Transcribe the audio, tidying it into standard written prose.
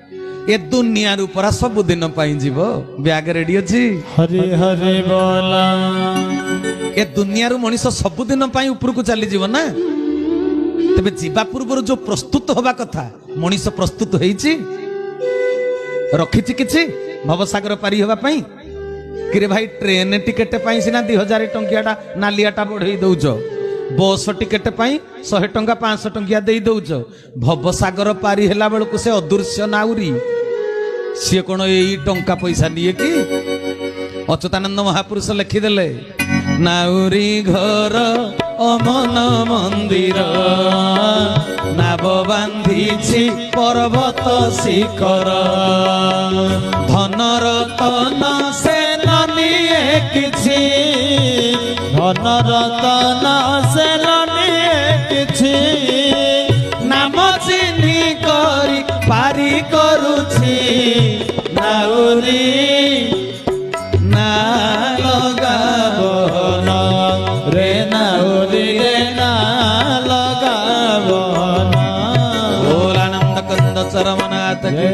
ए दुनिया परा सब दिन जीव ब्याग रेडी अच्छी हरे हरे बोला ए दुनिया मनीष सबुदिन ऊपर को चली जीव ना तेरे जीवा पूर्व जो प्रस्तुत हवा कथा मनीष प्रस्तुत होईची रखी किछि भवसागर पारी हवा पाई कि भाई ट्रेन टिकेट पाई सिना 2000 टंकियाटा नालियाटा बढ़ई दौच बस टिकेट पाई 100 टंका 500 टंकिया दे दौच भवसागर पारी हेला बेलू से अदृश्य नाउरी सी कौन यही टंका पैसा निये कि अच्युतानंद महापुरुष लिखिदेले नाउरी घर अमन मंदिर नाव बांधी पर्वत शिखर धन रतन से निये किछि धन रतन से निये किछि नाम चिन्ही करी पारी करुछि नाउरी ना लगाबो रे नाउरी रे ना लगाबो बोलानंद कंद चरमनाथ के